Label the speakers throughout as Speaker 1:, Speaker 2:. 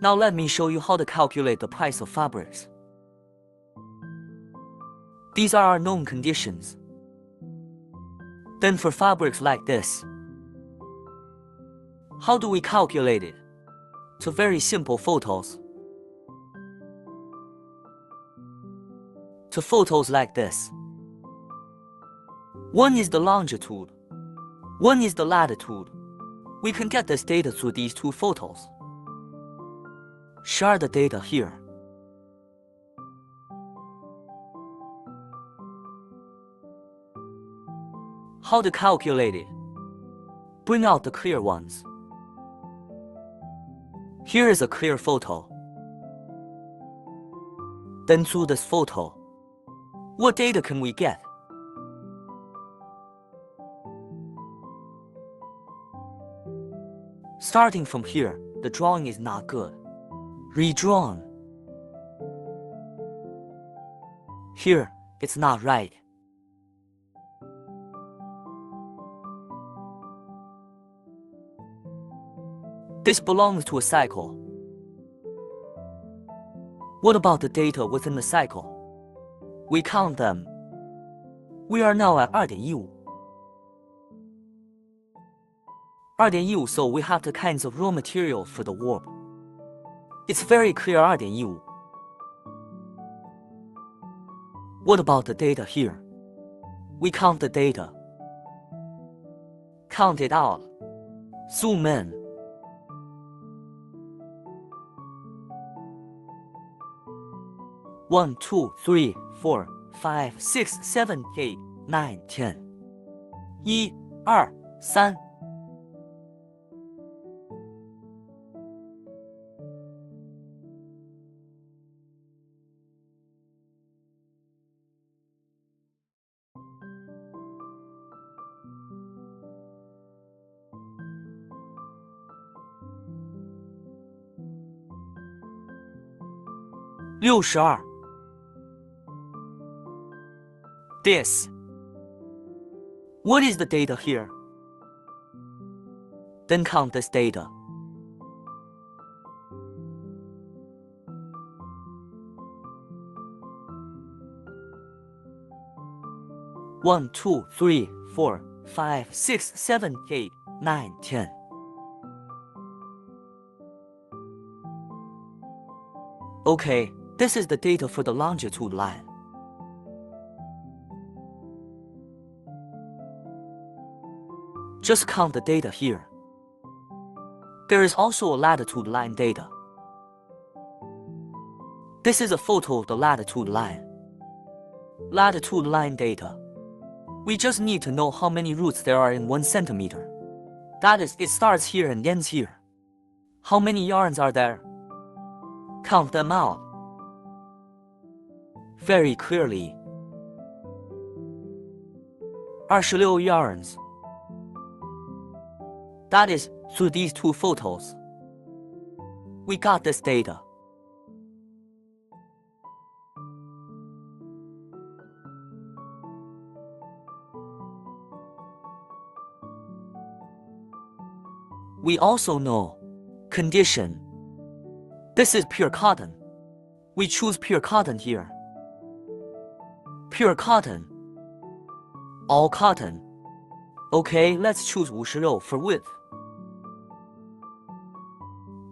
Speaker 1: Now let me show you how to calculate the price of fabrics. These are our known conditions. Then for fabrics like this, how do we calculate it? It's a very simple photos. To photos like this. One is the longitude, one is the latitude. We can get this data through these two photos. Share the data here. How to calculate it? Bring out the clear ones. Here is a clear photo. Then through this photo, what data can we get? Starting from here, the drawing is not good. Redrawn. Here, it's not right. This belongs to a cycle. What about the data within the cycle? We count them. We are now at 2.15. 2.15, so we have the kinds of raw material for the warp. It's very clear 2.15. What about the data here? We count the data. Count it out. Zoom in. One, 2, 3, 4, 5, 6, 7, 8, 9, 10. 1, 2, 3. This. What is the data here? Then count this data. One, 2, 3, 4, 5, 6, 7, 8, 9, 10. Okay, this is the data for the longitude line. Just count the data here. There is also a latitude line data. This is a photo of the latitude line. Latitude line data. We just need to know how many roots there are in 1 centimeter. That is, it starts here and ends here. How many yarns are there? Count them out. Very clearly. 26 yarns. That is, through these two photos. We got this data. We also know condition. This is pure cotton. We choose pure cotton here. Pure cotton. All cotton. Okay, let's choose 56 for width.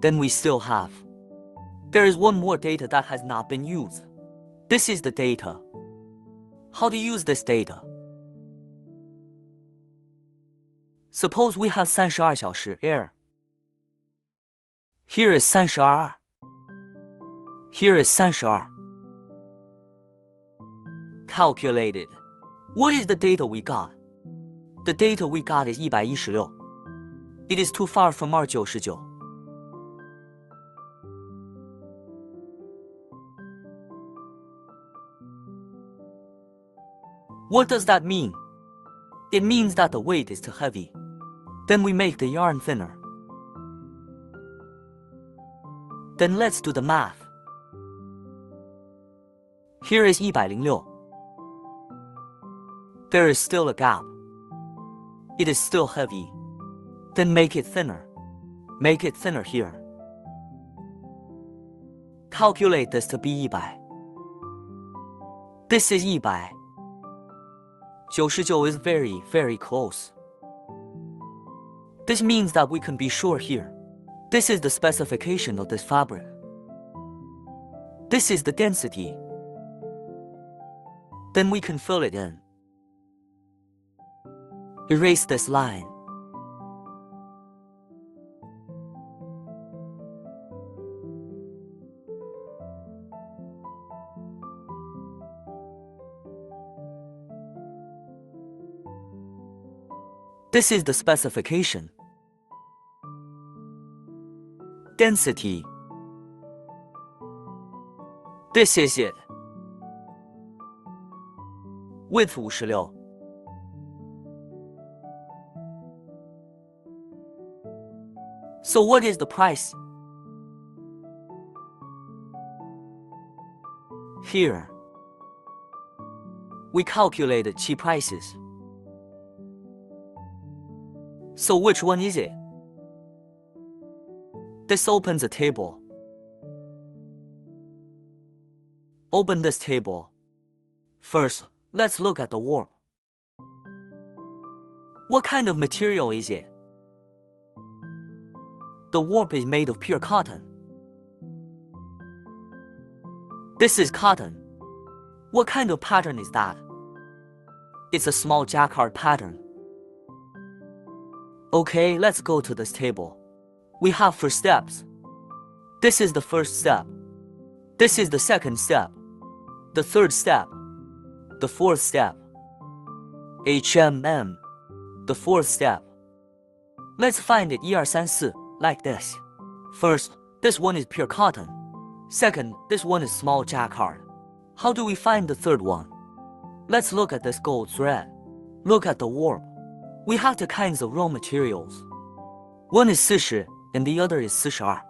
Speaker 1: Then we still have. There is one more data that has not been used. This is the data. How to use this data? Suppose we have 32 小时 air. Here is 32. Here is 32. Calculated. What is the data we got? The data we got is 116. It is too far from our 99. What does that mean? It means that the weight is too heavy. Then we make the yarn thinner. Then let's do the math. Here is 106. There is still a gap. It is still heavy. Then make it thinner. Make it thinner here. calculate this to be 100. This is 100. 99 is very, very close. This means that we can be sure here. This is the specification of this fabric. This is the density. Then we can fill it in. Erase this line. This is the specification. Density. This is it. Width 56. So what is the price? Here, we calculated cheap prices. So which one is it? This opens a table. Open this table. First, let's look at the warp. What kind of material is it? The warp is made of pure cotton. This is cotton. What kind of pattern is that? It's a small jacquard pattern. Okay, let's go to this table. We have 4 steps. This is the first step. This is the second step. The third step. The fourth step. HMM. The fourth step. Let's find it 1, 2, 3, 4, like this. First, this one is pure cotton. Second, this one is small jacquard. How do we find the third one? Let's look at this gold thread. Look at the warp. We have 2 kinds of raw materials. One is 40 and the other is 42.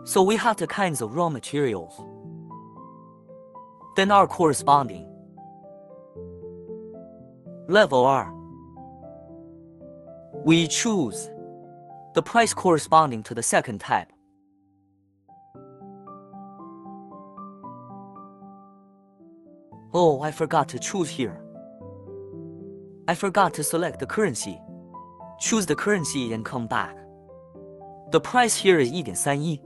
Speaker 1: So we have 2 kinds of raw materials. Then our corresponding. Level R. We choose the price corresponding to the second type. Oh, I forgot to choose here. I forgot to select the currency. Choose the currency and come back. The price here is 1.31.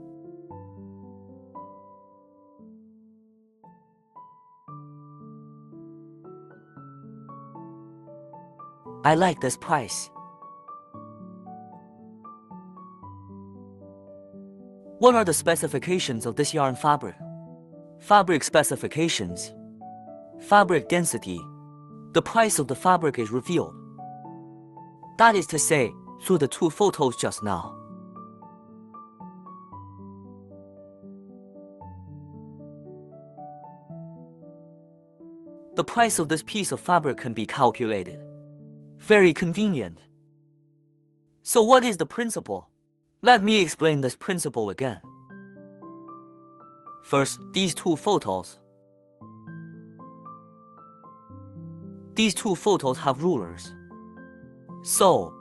Speaker 1: I like this price. What are the specifications of this yarn fabric? Fabric specifications. Fabric density. The price of the fabric is revealed. That is to say, through the 2 photos just now. The price of this piece of fabric can be calculated. Very convenient. So what is the principle? Let me explain this principle again. First, these 2 photos. These 2 photos have rulers. So,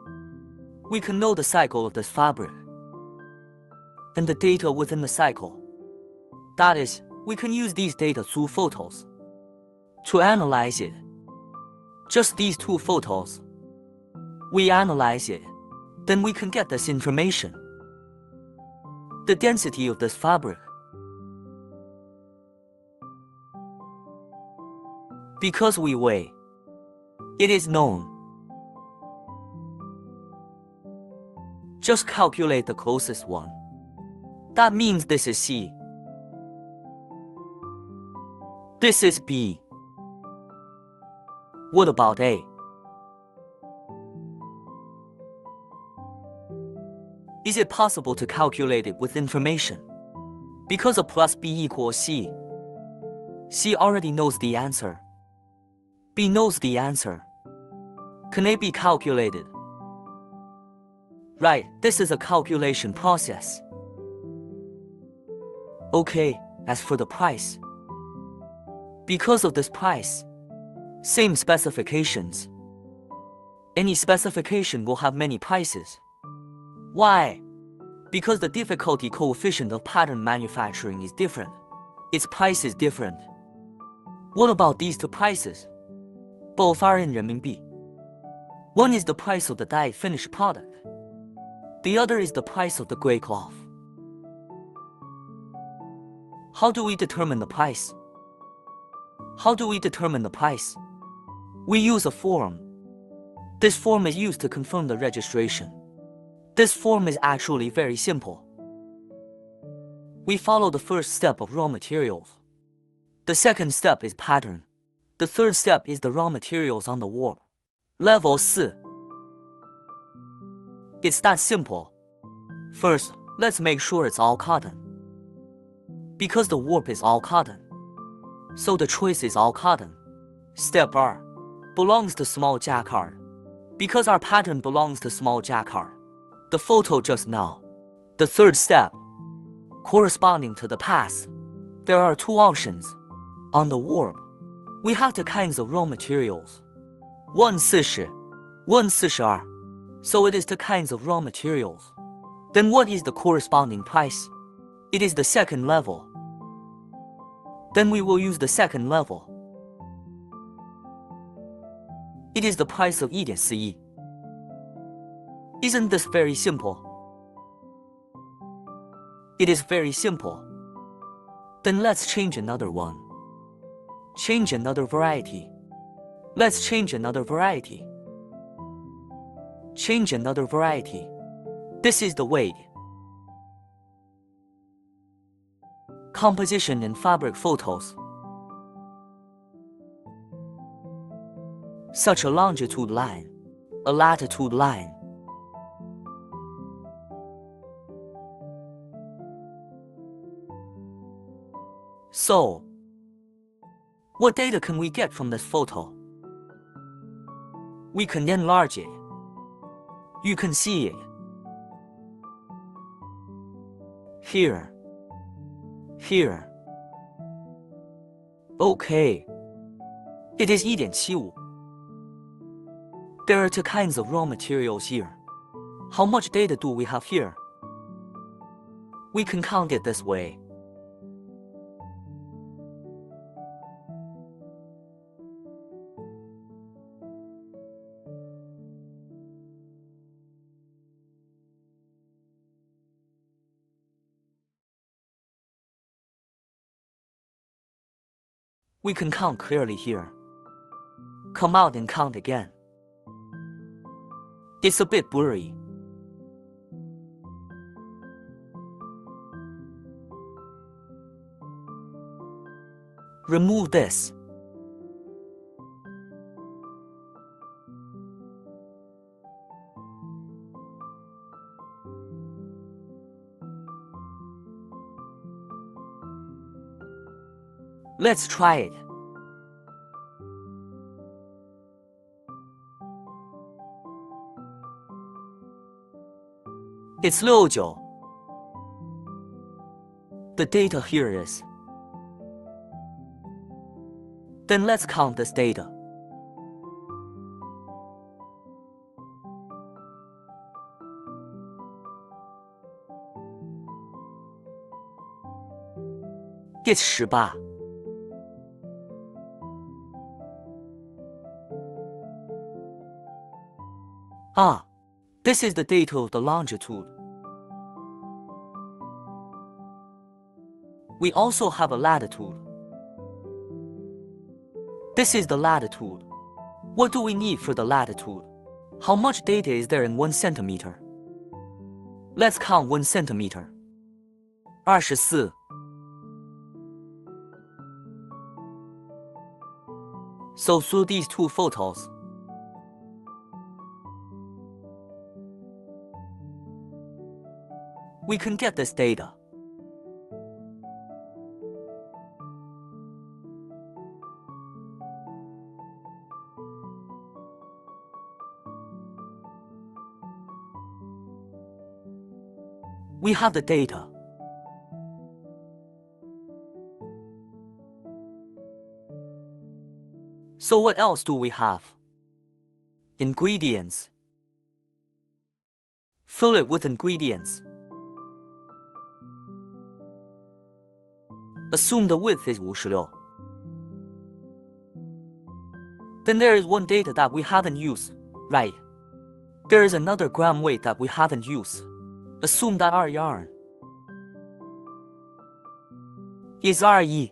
Speaker 1: we can know the cycle of this fabric and the data within the cycle. That is, we can use these data through photos to analyze it. Just these 2 photos. We analyze it, then we can get this information. The density of this fabric. Because we weigh, it is known. Just calculate the closest one. That means this is C. This is B. What about A? Is it possible to calculate it with information? Because A plus B equals C. C already knows the answer. B knows the answer. Can A be calculated? Right, this is a calculation process. Okay, as for the price. Because of this price, same specifications. Any specification will have many prices. Why? Because the difficulty coefficient of pattern manufacturing is different. its price is different. What about these two prices? Both are in renminbi. One is the price of the dyed finished product. The other is the price of the gray cloth. How do we determine the price? How do we determine the price? We use a form. This form is used to confirm the registration. This form is actually very simple. We follow the first step of raw materials. The second step is pattern. The third step is the raw materials on the warp. Level 4. It's that simple. First, let's make sure it's all cotton. Because the warp is all cotton, so the choice is all cotton. Step R belongs to small jacquard. Because our pattern belongs to small jacquard, the photo just now. The third step, corresponding to the past, there are two options. On the warp, we have the kinds of raw materials. 140, 142. So it is the kinds of raw materials. Then what is the corresponding price? It is the second level. Then we will use the second level. It is the price of 1.41. Isn't this very simple? It is very simple. Then let's change another one. Change another variety. Let's change another variety. Change another variety. This is the weight. Composition and fabric photos. Such a longitude line, a latitude line. So, what data can we get from this photo? We can enlarge it. You can see it. Here. Here. Okay. It is 1.75. There are two kinds of raw materials here. How much data do we have here? We can count it this way. We can count clearly here. Come out and count again. It's a bit blurry. Remove this. Let's try it. It's 69. The data here is. Then let's count this data. It's 18. Ah, this is the data of the longitude. We also have a latitude. This is the latitude. What do we need for the latitude? How much data is there in 1 centimeter? Let's count 1 centimeter. 24. So through these two photos, we can get this data. We have the data. So what else do we have? Ingredients. Fill it with ingredients. Assume the width is 56. Then there is one data that we haven't used, right? There is another gram weight that we haven't used. Assume that our yarn is R1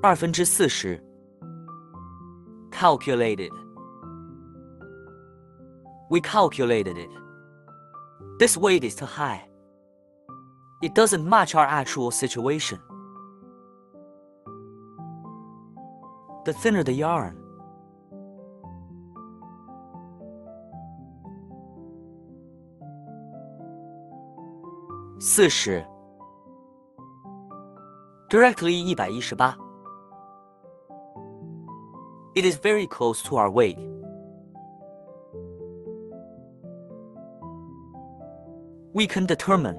Speaker 1: 40%. Calculated. We calculated it. This weight is too high. It doesn't match our actual situation. The thinner the yarn, ,40 directly 118. It is very close to our weight. We can determine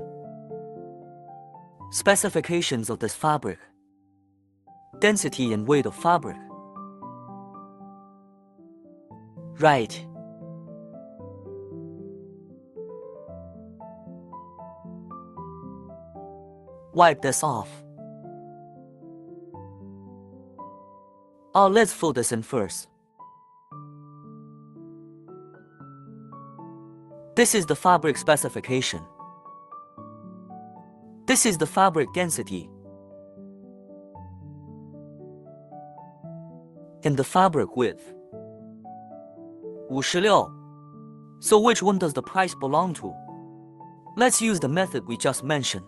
Speaker 1: specifications of this fabric, density and weight of fabric. Right. Wipe this off. Let's fill this in first. This is the fabric specification. This is the fabric density. And the fabric width. 56. So which one does the price belong to? Let's use the method we just mentioned.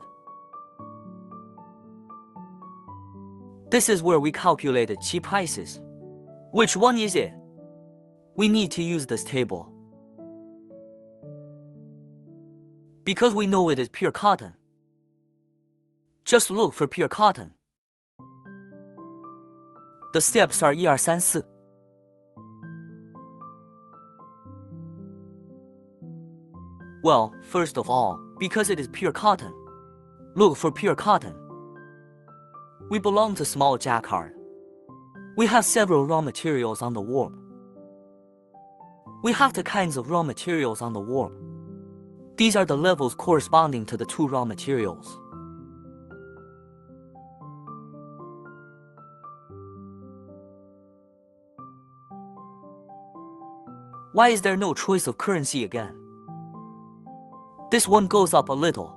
Speaker 1: This is where we calculated cheap prices. Which one is it? We need to use this table. Because we know it is pure cotton. Just look for pure cotton. The steps are 1, 2, 3, 4. Well, first of all, because it is pure cotton, look for pure cotton. We belong to small jacquard. We have several raw materials on the warp. We have the kinds of raw materials on the warp. These are the levels corresponding to the two raw materials. Why is there no choice of currency again? This one goes up a little.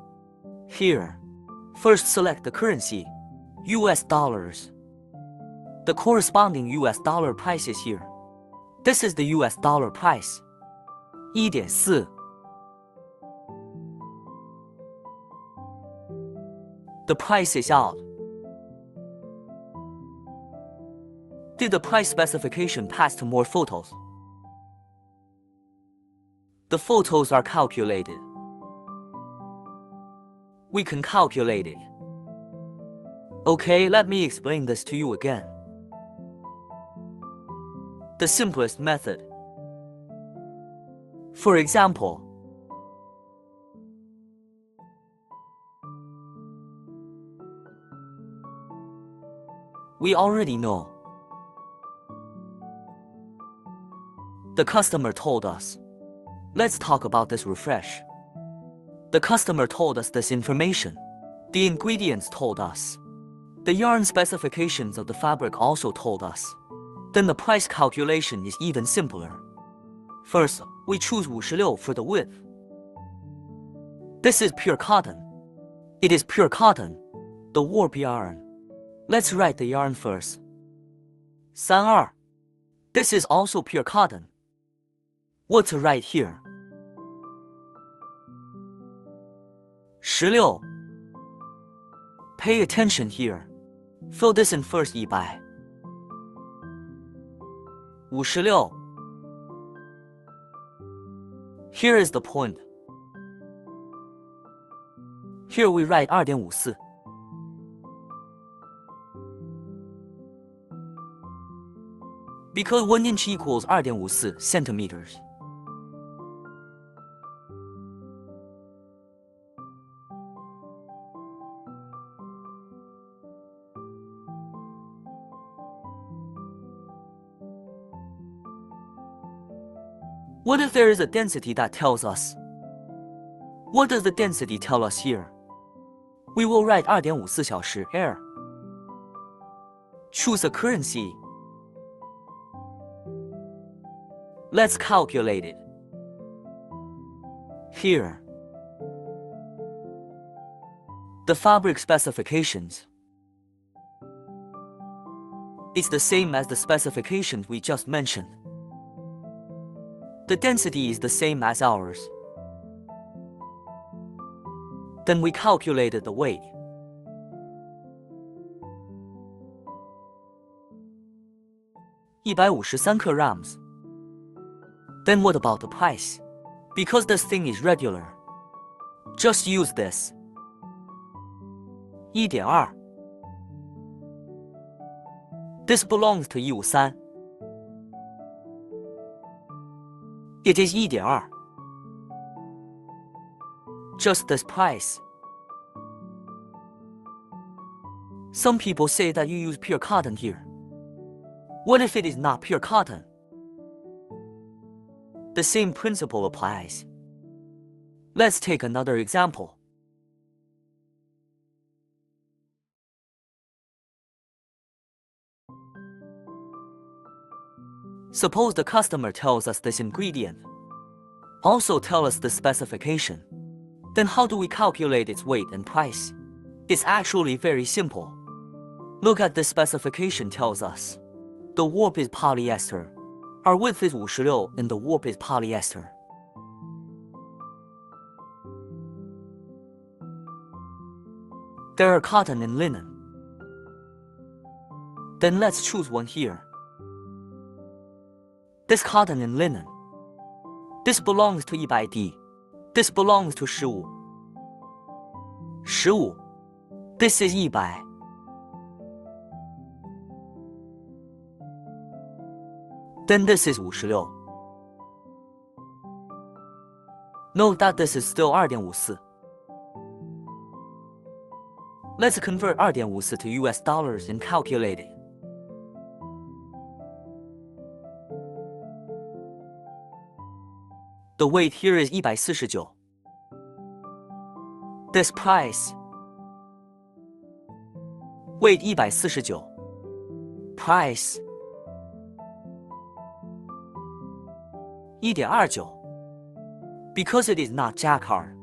Speaker 1: Here, first select the currency, US dollars. The corresponding US dollar price is here. This is the US dollar price. 1.4. The price is out. Did the price specification pass to more photos? The photos are calculated. We can calculate it. Okay, let me explain this to you again. The simplest method. For example, we already know. The customer told us. Let's talk about this refresh. The customer told us this information. The ingredients told us. The yarn specifications of the fabric also told us. Then the price calculation is even simpler. First, we choose 56 for the width. This is pure cotton. It is pure cotton, the warp yarn. Let's write the yarn first. 32. This is also pure cotton. What to write here? 16. Pay attention here. Fill this in first 100. 56. Here is the point. Here we write 2.54. Because 1 inch equals 2.54 centimeters. What if there is a density that tells us? What does the density tell us here? We will write 2.54小时 air. Choose a currency. Let's calculate it. Here. The fabric specifications. It's the same as the specifications we just mentioned. The density is the same as ours. Then we calculated the weight. kilograms. Then what about the price? Because this thing is regular. Just use this. 1.2. This belongs to 153. It is 1.2. Just this price. Some people say that you use pure cotton here. What if it is not pure cotton? The same principle applies. Let's take another example. Suppose the customer tells us this ingredient. Also tell us the specification. Then how do we calculate its weight and price? It's actually very simple. Look at the specification tells us. The warp is polyester. Our width is 56 and the warp is polyester. There are cotton and linen. Then let's choose one here. This cotton and linen. This belongs to 100D. This belongs to 15. 15. This is 100. Then this is 56. Note that this is still 2.54. Let's convert 2.54 to US dollars and calculate it. The weight here is 149. This price. Weight 149. Price. 1.29. Because it is not jacquard.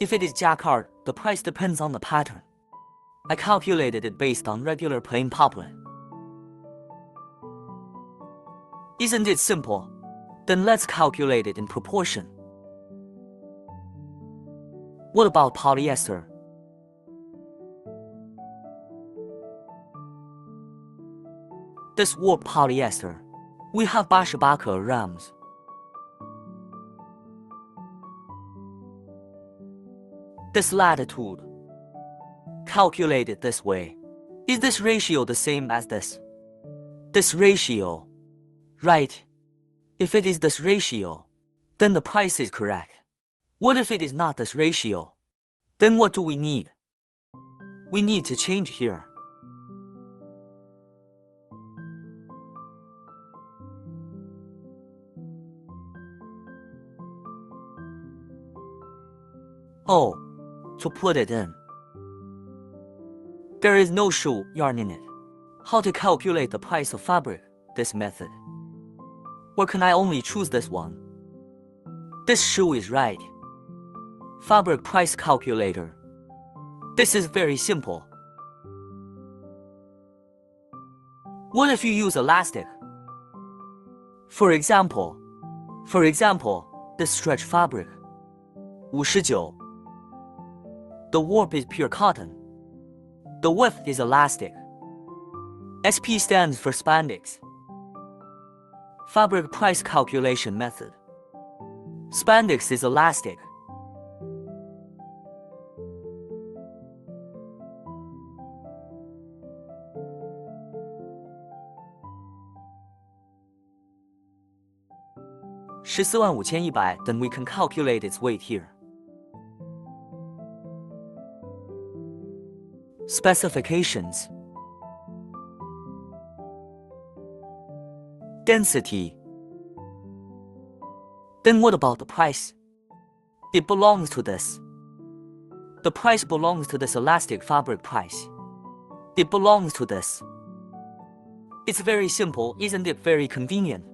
Speaker 1: If it is jacquard, the price depends on the pattern. I calculated it based on regular plain poplin. Isn't it simple? Then let's calculate it in proportion. What about polyester? This warp polyester. We have 88 kilograms. This latitude. Calculated this way. Is this ratio the same as this? This ratio. Right. If it is this ratio, then the price is correct. What if it is not this ratio? Then what do we need? We need to change here. Oh, to put it in. There is no shoe yarn in it. How to calculate the price of fabric, this method? Or can I only choose this one? This shoe is right. Fabric price calculator. This is very simple. What if you use elastic? For example, this stretch fabric. 59. The warp is pure cotton. The width is elastic. SP stands for spandex. Fabric price calculation method. Spandex is elastic. $145,100, then we can calculate its weight here. Specifications. Density. Then what about the price? It belongs to this. The price belongs to this elastic fabric price. It belongs to this. It's very simple, isn't it very convenient?